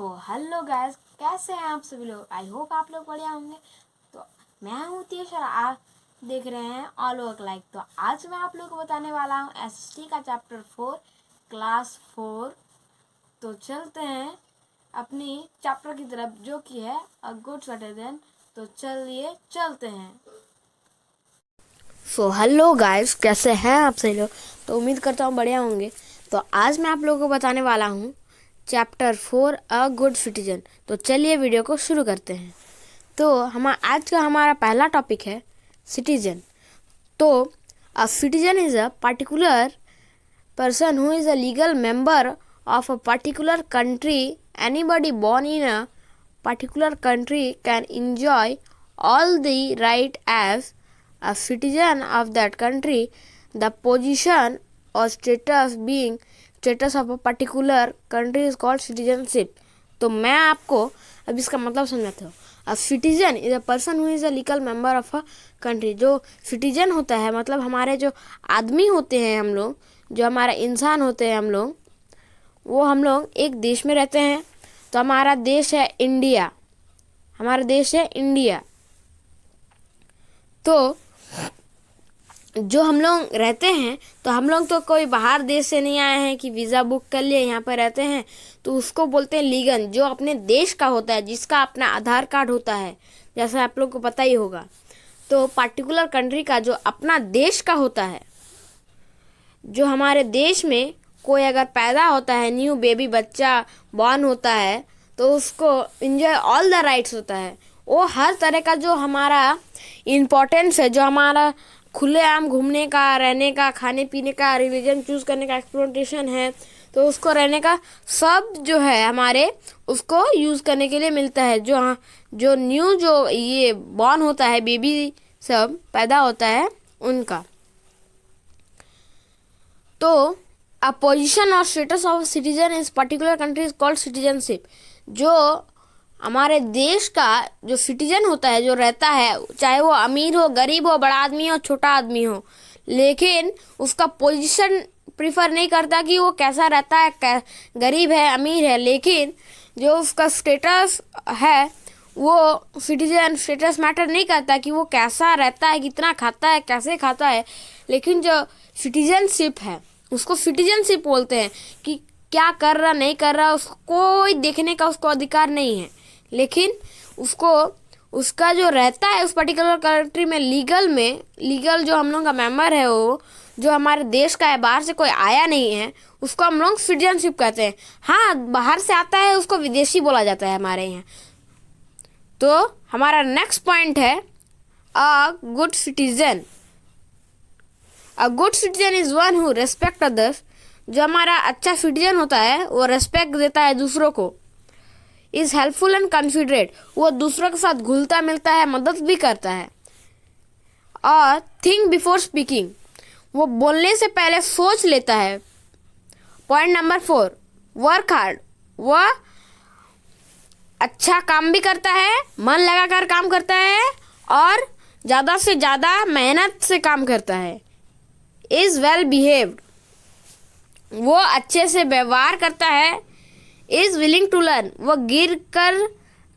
Hello guys, कैसे हैं आप सभी लोग। आई होप आप लोग बढ़िया होंगे। तो मैं हूँ तीश और आप देख रहे हैं ऑल वर्क लाइक। तो आज मैं आप लोग को बताने वाला हूँ एसएसटी का चैप्टर 4 क्लास 4। तो चलते हैं अपनी चैप्टर की तरफ, जो कि है अ गुड सिटीजन। तो चलिए चलते हैं। हेलो गाइस, कैसे हैं आप सभी लोग। तो उम्मीद करता हूँ बढ़िया होंगे। तो आज मैं आप लोगों को बताने वाला हूँ चैप्टर 4 अ गुड सिटीजन। तो चलिए वीडियो को शुरू करते हैं। तो आज का हमारा पहला टॉपिक है सिटीजन। तो a citizen is a particular person who is a legal member of a particular country. Anybody born in a particular country can enjoy all the right as a citizen of that country. The position or status of a particular country is called citizenship. तो मैं आपको अब इसका मतलब समझाता हूँ। A citizen is a person who is a legal member of a country. जो citizen होता है मतलब हमारे जो आदमी होते हैं, हम लोग जो हमारा इंसान होते हैं, हम लोग एक देश में रहते हैं। तो हमारा देश है इंडिया। तो जो हम लोग रहते हैं, तो हम लोग तो कोई बाहर देश से नहीं आए हैं कि वीज़ा बुक कर लिए यहाँ पर रहते हैं। तो उसको बोलते हैं लीगन, जो अपने देश का होता है, जिसका अपना आधार कार्ड होता है, जैसा आप लोग को पता ही होगा। तो पर्टिकुलर कंट्री का जो अपना देश का होता है, जो हमारे देश में कोई अगर पैदा होता है, न्यू बेबी बच्चा बॉर्न होता है, तो उसको इंजॉय ऑल द राइट्स होता है। वो हर तरह का जो हमारा इम्पोर्टेंस है, जो हमारा खुलेआम घूमने का, रहने का, खाने पीने का, रिलीजन चूज करने का एक्सप्लोरेशन है, तो उसको रहने का सब जो है हमारे, उसको यूज़ करने के लिए मिलता है। जो न्यू जो ये बॉर्न होता है, बेबी सब पैदा होता है उनका। तो अ पोजिशन और status of citizen is particular country is called citizenship. जो हमारे देश का जो सिटीजन होता है, जो रहता है, चाहे वो अमीर हो, गरीब हो, बड़ा आदमी हो, छोटा आदमी हो, लेकिन उसका पोजीशन प्रीफर नहीं करता कि वो कैसा रहता है, गरीब है, अमीर है, लेकिन जो उसका स्टेटस है, वो सिटीजन स्टेटस मैटर नहीं करता कि वो कैसा रहता है, कितना खाता है, कैसे खाता है। लेकिन जो सिटीजनशिप है, उसको सिटीजनशिप बोलते हैं कि क्या कर रहा नहीं कर रहा, उसको कोई देखने का उसको अधिकार नहीं है। लेकिन उसको उसका जो रहता है उस पर्टिकुलर कंट्री में, लीगल जो हम लोग का मेंबर है, वो जो हमारे देश का है, बाहर से कोई आया नहीं है, उसको हम लोग सिटीजनशिप कहते हैं। हाँ, बाहर से आता है उसको विदेशी बोला जाता है हमारे यहाँ। तो हमारा नेक्स्ट पॉइंट है अ good citizen. A good citizen is one who respect others. जो हमारा अच्छा सिटीजन होता है, वो रेस्पेक्ट देता है दूसरों को। इज हेल्पफुल एंड कॉन्फिडरेट, वो दूसरों के साथ घुलता मिलता है, मदद भी करता है। और थिंक बिफोर स्पीकिंग, वो बोलने से पहले सोच लेता है। पॉइंट नंबर 4, वर्क हार्ड, वह अच्छा काम भी करता है, मन लगाकर काम करता है और ज़्यादा से ज़्यादा मेहनत से काम करता है। इज़ वेल बिहेव्ड, वो अच्छे से व्यवहार करता है। इज़ विलिंग टू लर्न, वो गिर कर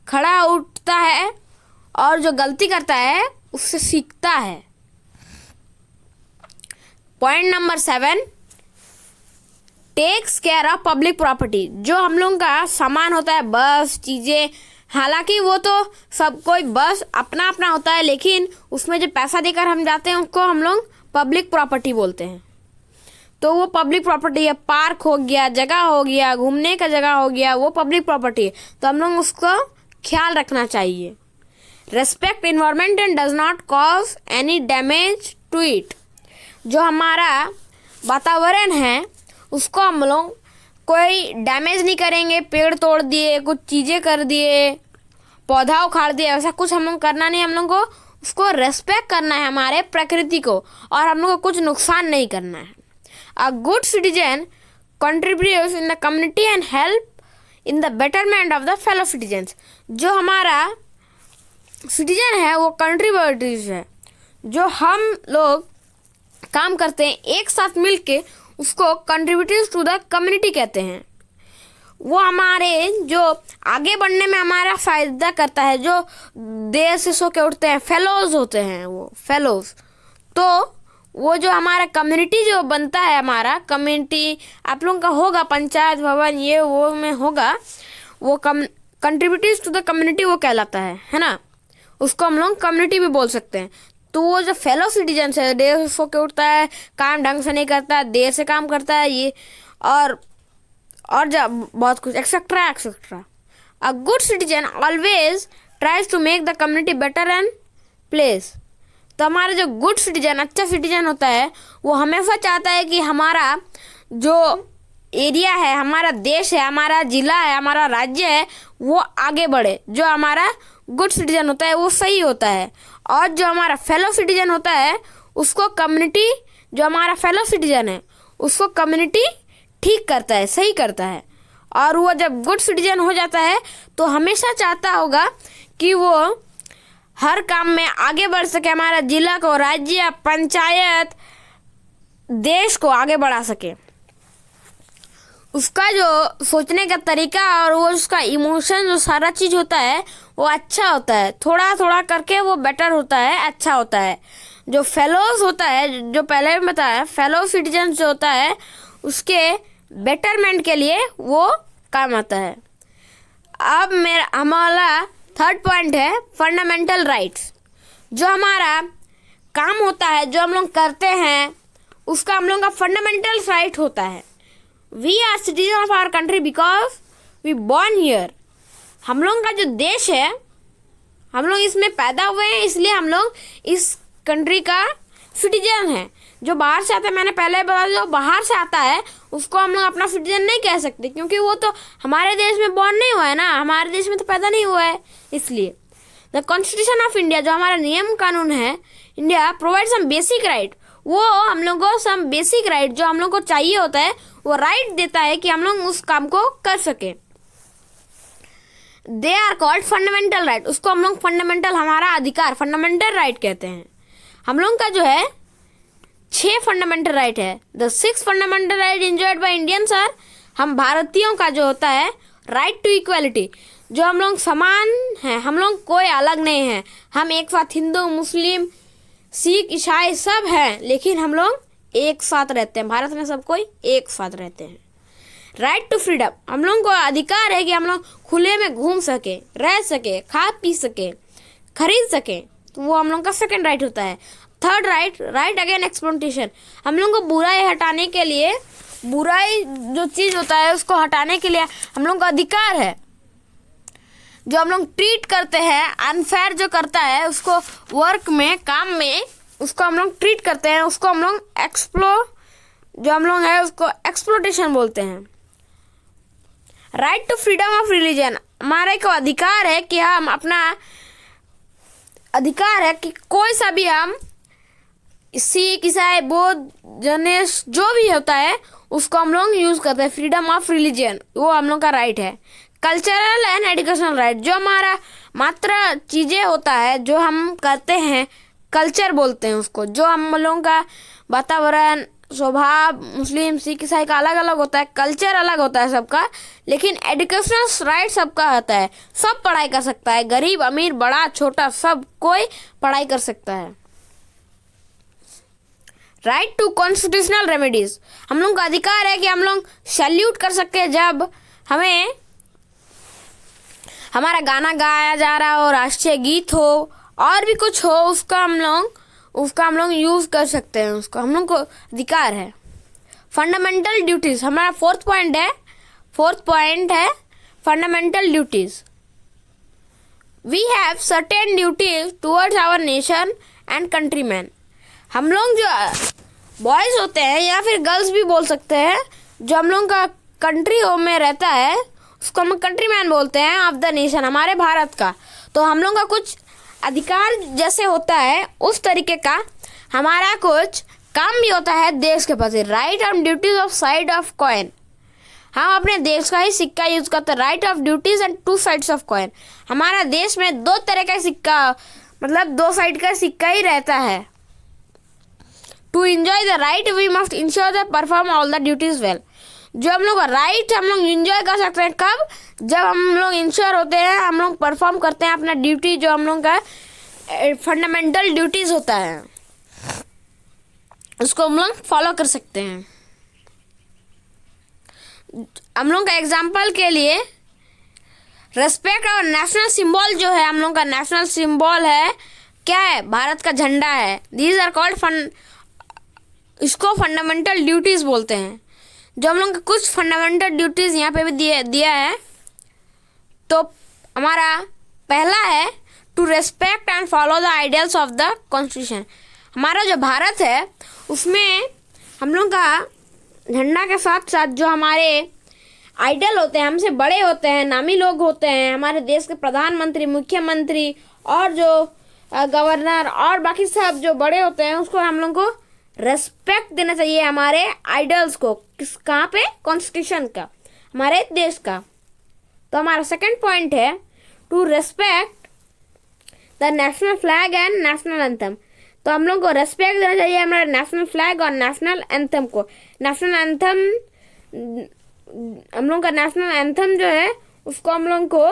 खड़ा उठता है और जो गलती करता है उससे सीखता है। Point number 7, takes care of public property. जो हम लोगों का सामान होता है, बस, चीज़ें, हालांकि वो तो सब कोई बस अपना अपना होता है, लेकिन उसमें जो पैसा देकर हम जाते हैं उसको हम लोग पब्लिक प्रॉपर्टी बोलते हैं। तो वो पब्लिक प्रॉपर्टी है, पार्क हो गया, जगह हो गया, घूमने का जगह हो गया, वो पब्लिक प्रॉपर्टी है। तो हम लोग उसको ख्याल रखना चाहिए। Respect environment and does not cause any damage to it. जो हमारा वातावरण है, उसको हम लोग कोई डैमेज नहीं करेंगे। पेड़ तोड़ दिए, कुछ चीज़ें कर दिए, पौधा उखाड़ दिया, ऐसा कुछ हम लोग करना नहीं। हम लोग को उसको रेस्पेक्ट करना है, हमारे प्रकृति को, और हम लोग को कुछ नुकसान नहीं करना है। A good citizen contributes in the community and help in the betterment of the fellow citizens. जो हमारा सिटीजन है वो कंट्रीब्यूटर्स है। जो हम लोग काम करते हैं एक साथ मिलके, उसको कंट्रीब्यूटर्स टू द कम्युनिटी कहते हैं। वो हमारे जो आगे बढ़ने में हमारा फायदा करता है। जो देर से सो के उठते हैं, फेलोज होते हैं वो फेलोज। तो वो जो हमारा कम्युनिटी जो बनता है, हमारा कम्युनिटी आप लोगों का होगा, पंचायत भवन ये वो में होगा, वो कंट्रीब्यूटर्स टू द कम्युनिटी वो कहलाता है ना। उसको हम लोग कम्युनिटी भी बोल सकते हैं। तो वो जो फेलो सिटीजन है, देर से सो के उठता है, काम ढंग से नहीं करता, देर से काम करता है, ये और जब बहुत कुछ etcetera etcetera. A good citizen always tries to make the community better and place. तो हमारा जो गुड सिटीजन, अच्छा सिटीजन होता है, वो हमेशा चाहता है कि हमारा जो एरिया है, हमारा देश है, हमारा जिला है, हमारा राज्य है, वो आगे बढ़े। जो हमारा गुड सिटीजन होता है वो सही होता है। और जो हमारा फेलो सिटीजन होता है उसको कम्युनिटी, जो हमारा फेलो सिटीजन है उसको कम्युनिटी ठीक करता है, सही करता है। और वो जब गुड सिटीजन हो जाता है तो हमेशा चाहता होगा कि वो हर काम में आगे बढ़ सके, हमारा जिला को, राज्य, पंचायत, देश को आगे बढ़ा सके। उसका जो सोचने का तरीका और वो उसका इमोशन, जो सारा चीज़ होता है वो अच्छा होता है। थोड़ा थोड़ा करके वो बेटर होता है, अच्छा होता है। जो फेलोज होता है, जो पहले भी बताया, फेलो सिटीजन जो होता है उसके बेटरमेंट के लिए वो काम आता है। अब हमारा थर्ड पॉइंट है फंडामेंटल राइट्स। जो हमारा काम होता है, जो हम लोग करते हैं, उसका हम लोग का फंडामेंटल राइट होता है। We are citizen of our country because we born here. हम लोग का जो देश है, हम लोग इसमें पैदा हुए हैं, इसलिए हम लोग इस कंट्री का सिटीजन है। जो बाहर से आता है, मैंने पहले बताया, जो बाहर से आता है उसको हम लोग अपना सिटीजन नहीं कह सकते, क्योंकि वो तो हमारे देश में बॉर्न नहीं हुआ है ना, हमारे देश में तो पैदा नहीं हुआ है। इसलिए द कॉन्स्टिट्यूशन ऑफ इंडिया, जो हमारा नियम कानून है India, provide some basic right. वो हम लोग को सम बेसिक राइट जो हम लोग को चाहिए होता है वो राइट देता है कि हम लोग उस काम को कर सके। They are called fundamental right. उसको हम लोग फंडामेंटल, हमारा अधिकार, फंडामेंटल राइट कहते हैं। हम लोग का जो है 6 फंडामेंटल राइट है। The 6 fundamental right enjoyed by Indians are, हम भारतीयों का जो होता है राइट टू इक्वालिटी, जो हम लोग समान हैं, हम लोग कोई अलग नहीं है, हम एक साथ हिंदू, मुस्लिम, सिख, ईसाई सब हैं, लेकिन हम लोग एक साथ रहते हैं। भारत में सब कोई एक साथ रहते हैं। राइट टू फ्रीडम, हम लोगों को अधिकार है कि हम लोग खुले में घूम सके, रह सके, खा पी सके, खरीद सके। तो वो हम लोग का सेकंड राइट होता है। Third right, right again exploitation, हम लोग को बुराई हटाने के लिए, बुराई जो चीज़ होता है उसको हटाने के लिए हम लोग का अधिकार है। जो हम लोग ट्रीट करते हैं, अनफेयर जो करता है उसको वर्क में, काम में, उसको हम लोग ट्रीट करते हैं, उसको हम लोग जो हम लोग है उसको एक्सप्लोटेशन बोलते हैं। Right to freedom of religion, हमारे को अधिकार है कि हम अपना अधिकार है कि कोई सा भी हम सिख, ईसाई, बौद्ध, जैनिस्ट जो भी होता है उसको हम लोग यूज़ करते हैं। फ्रीडम ऑफ रिलीजन वो हम लोग का राइट है। कल्चरल एंड एजुकेशनल राइट, जो हमारा मात्र चीज़ें होता है जो हम करते हैं, कल्चर बोलते हैं उसको। जो हम लोगों का वातावरण, स्वभाव, मुस्लिम, सिख, ईसाई का अलग अलग होता है, कल्चर अलग होता है सबका, लेकिन एजुकेशनल राइट सबका होता है। सब पढ़ाई कर सकता है, गरीब, अमीर, बड़ा, छोटा, सब कोई पढ़ाई कर सकता है। राइट टू कॉन्स्टिट्यूशनल रेमेडीज, हम लोग का अधिकार है कि हम लोग सैल्यूट कर सकते जब हमें हमारा गाना गाया जा रहा हो, राष्ट्रीय गीत हो, और भी कुछ हो, उसका हम लोग यूज़ कर सकते हैं। उसको हम लोग को अधिकार है। फंडामेंटल ड्यूटीज़, हमारा फोर्थ पॉइंट है fundamental duties. We have certain duties towards our nation and countryman. हम लोग जो बॉयज़ होते हैं या फिर गर्ल्स भी बोल सकते हैं, जो हम लोग का कंट्री हो में रहता है उसको हम कंट्रीमैन बोलते हैं ऑफ द नेशन, हमारे भारत का। तो हम लोग का कुछ अधिकार जैसे होता है उस तरीके का हमारा कुछ काम भी होता है देश के प्रति। Right and duties of side of coin, हम अपने देश का ही सिक्का यूज करते हैं। Right of duties and 2 sides of coin, हमारा देश में 2 तरह का सिक्का, मतलब 2 साइड का सिक्का ही रहता है। To enjoy the right we must ensure the perform all the duties well, जो हम लोग का राइट हम लोग इंजॉय कर सकते हैं कब, जब हम लोग इंश्योर होते हैं, हम लोग परफॉर्म करते हैं अपना ड्यूटी, जो हम लोग का फंडामेंटल ड्यूटीज होता है, उसको हम लोग फॉलो कर सकते हैं। हम लोग का एग्जाम्पल के लिए रेस्पेक्ट और नेशनल सिंबल जो है, हम लोग का नेशनल सिंबल है क्या है, भारत का झंडा है। दीज आर कॉल्ड इसको फंडामेंटल ड्यूटीज बोलते हैं। जो हम लोग कुछ फंडामेंटल ड्यूटीज यहाँ पे भी दिया है। तो हमारा पहला है to respect and follow the ideals of the constitution. हमारा जो भारत है उसमें हम लोग का झंडा के साथ साथ जो हमारे आइडल होते हैं, हमसे बड़े होते हैं, नामी लोग होते हैं, हमारे देश के प्रधानमंत्री, मुख्यमंत्री और जो गवर्नर और बाकी सब जो बड़े होते हैं, उसको हम लोग को रेस्पेक्ट देना चाहिए, हमारे आइडल्स को। कहाँ पे, कॉन्स्टिट्यूशन का, हमारे देश का। तो हमारा सेकंड पॉइंट है to respect the national flag and national anthem. तो हम लोग को रेस्पेक्ट देना चाहिए हमारे नेशनल फ्लैग और नेशनल एंथम को। नेशनल एंथम, हम लोग का नेशनल एंथम जो है उसको हम लोग को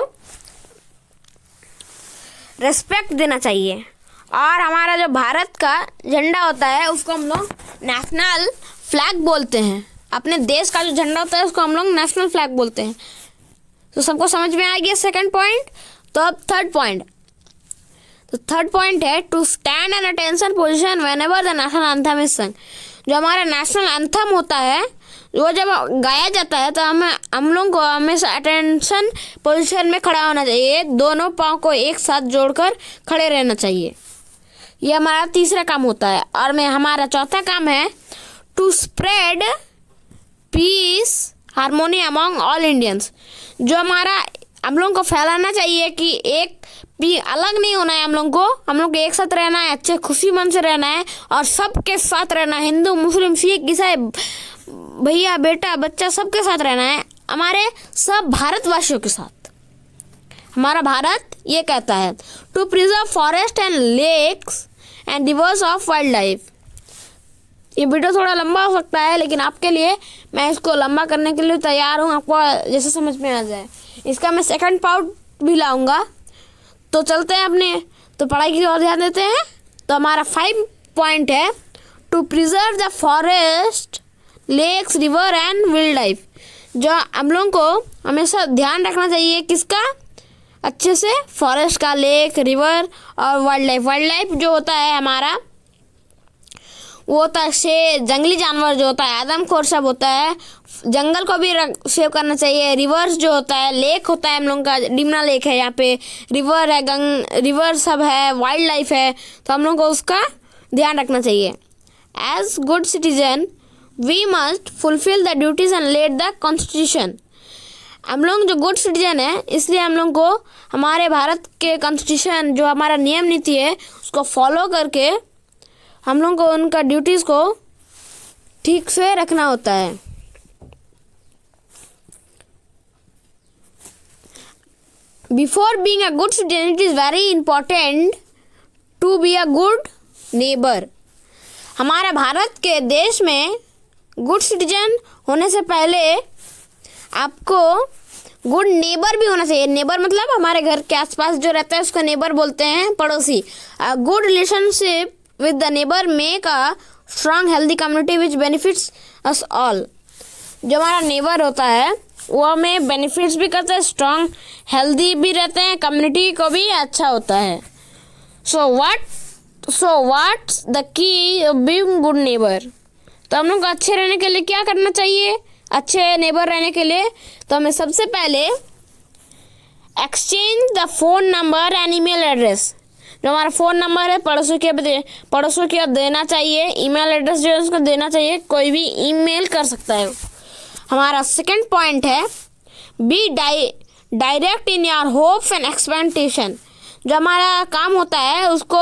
रेस्पेक्ट देना चाहिए। और हमारा जो भारत का झंडा होता है उसको हम लोग नेशनल फ्लैग बोलते हैं। अपने देश का जो झंडा होता है उसको हम लोग नेशनल फ्लैग बोलते हैं। तो सबको समझ में आ गया सेकंड पॉइंट। तो अब थर्ड पॉइंट है to stand an attention position whenever the national anthem is sung. जो हमारा नेशनल एंथम होता है वो जब गाया जाता है तो हम लोग को हमेशा अटेंशन पोजीशन में खड़ा होना चाहिए, दोनों पाँव को एक साथ जोड़कर खड़े रहना चाहिए। ये हमारा तीसरा काम होता है। और हमारा चौथा काम है to spread peace harmony among all Indians. जो हमारा हम लोग को फैलाना चाहिए कि एक भी अलग नहीं होना है, हम लोग को एक साथ रहना है, अच्छे खुशी मन से रहना है और सबके साथ रहना है। हिंदू, मुस्लिम, सिख, ईसाई, भैया, बेटा, बच्चा, सबके साथ रहना है, हमारे सब भारतवासियों के साथ। हमारा भारत ये कहता है to preserve forest and lakes and rivers of wild life. ये वीडियो थोड़ा लंबा हो सकता है लेकिन आपके लिए मैं इसको लंबा करने के लिए तैयार हूँ, आपको जैसे समझ में आ जाए। इसका मैं सेकंड पार्ट भी लाऊंगा। तो चलते हैं अपने तो पढ़ाई की ओर ध्यान देते हैं। तो हमारा 5 पॉइंट है to preserve the forest, lakes, river and wild life. जो हम लोग को हमेशा ध्यान रखना चाहिए किसका, अच्छे से, फॉरेस्ट का, लेक, रिवर और वाइल्ड लाइफ। वाइल्ड लाइफ जो होता है हमारा वो होता है शेर, जंगली जानवर जो होता है, आदमखोर सब होता है, जंगल को भी सेव करना चाहिए। रिवर्स जो होता है, लेक होता है, हम लोग का डिमना लेक है यहाँ पे, रिवर है, रिवर सब है, वाइल्ड लाइफ है, तो हम लोग को उसका ध्यान रखना चाहिए। As good citizen we must fulfil the duties and let the constitution. हम लोग जो गुड सिटीजन है इसलिए हम लोग को हमारे भारत के कॉन्स्टिट्यूशन जो हमारा नियम नीति है उसको फॉलो करके हम लोग को उनका ड्यूटीज़ को ठीक से रखना होता है। Before being a good citizen it is very important to be a good neighbour. हमारा भारत के देश में गुड सिटीजन होने से पहले आपको गुड नेबर भी होना चाहिए। नेबर मतलब हमारे घर के आसपास जो रहता है उसको नेबर बोलते हैं, पड़ोसी। Good relationship with the neighbour make a strong healthy community which benefits us all. जो हमारा नेबर होता है वो हमें बेनिफिट्स भी करता है, स्ट्रॉन्ग हेल्दी भी रहते हैं, कम्युनिटी को भी अच्छा होता है। So what's the key of being good neighbour. तो हम लोग को अच्छे रहने के लिए क्या करना चाहिए, अच्छे नेबर रहने के लिए तो हमें सबसे पहले exchange the phone number and email address. जो हमारा फ़ोन नंबर है पड़ोसियों के देना चाहिए, ईमेल एड्रेस जो है उसको देना चाहिए, कोई भी ईमेल कर सकता है। हमारा सेकंड पॉइंट है be direct in your hopes and expectation. जो हमारा काम होता है उसको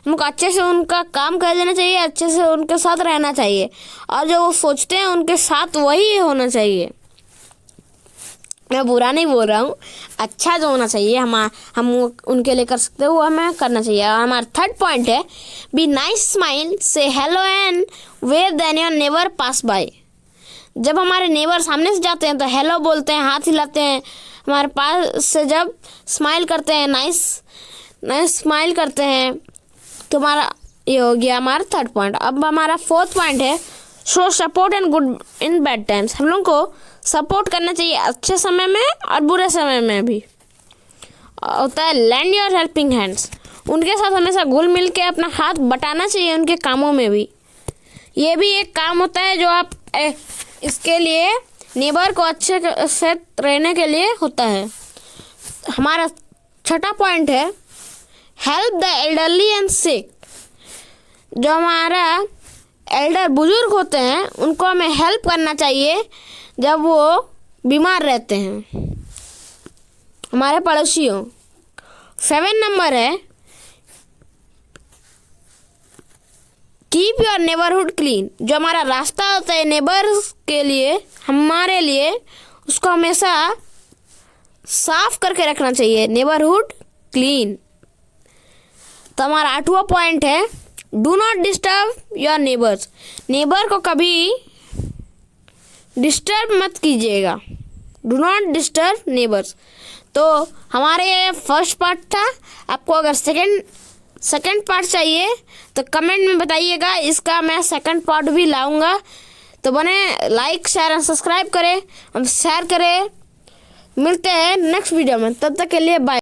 हमको अच्छे से उनका काम कर देना चाहिए, अच्छे से उनके साथ रहना चाहिए और जो वो सोचते हैं उनके साथ वही होना चाहिए। मैं बुरा नहीं बोल रहा हूँ, अच्छा जो होना चाहिए हम उनके लिए कर सकते हैं वो हमें करना चाहिए। और हमारा थर्ड पॉइंट है be nice, smile, say hello and wave then your never pass by. जब हमारे नेबर सामने से जाते हैं तो हेलो बोलते हैं, हाथ हिलाते हैं। हमारे पास से जब स्माइल करते हैं, नाइस स्माइल करते हैं, तो हमारा ये हो गया हमारा थर्ड पॉइंट। अब हमारा फोर्थ पॉइंट है show support and good in bad times. हम लोग को सपोर्ट करना चाहिए अच्छे समय में और बुरे समय में भी। होता है लैंड योर हेल्पिंग हैंड्स, उनके साथ हमेशा घुल मिल के अपना हाथ बटाना चाहिए उनके कामों में भी। ये भी एक काम होता है जो आप इसके लिए नेबर को अच्छे से रहने के लिए होता है। हमारा छठा पॉइंट है हेल्प द एल्डरली एंड सिक। जो हमारा एल्डर बुजुर्ग होते हैं उनको हमें हेल्प करना चाहिए जब वो बीमार रहते हैं, हमारे पड़ोसियों। 7 नंबर है कीप योर नेबरहुड क्लीन। जो हमारा रास्ता होता है नेबर्स के लिए, हमारे लिए, उसको हमेशा साफ करके रखना चाहिए, नेबरहुड क्लीन। तो हमारा 8वां पॉइंट है do not disturb your neighbours. Neighbour को कभी डिस्टर्ब मत कीजिएगा, डू नॉट डिस्टर्ब नेबर्स। तो हमारे फर्स्ट पार्ट था। आपको अगर सेकंड पार्ट चाहिए तो कमेंट में बताइएगा, इसका मैं सेकंड पार्ट भी लाऊंगा। तो बने लाइक शेयर एंड सब्सक्राइब करें, हम शेयर करें। मिलते हैं नेक्स्ट वीडियो में, तब तक के लिए बाय।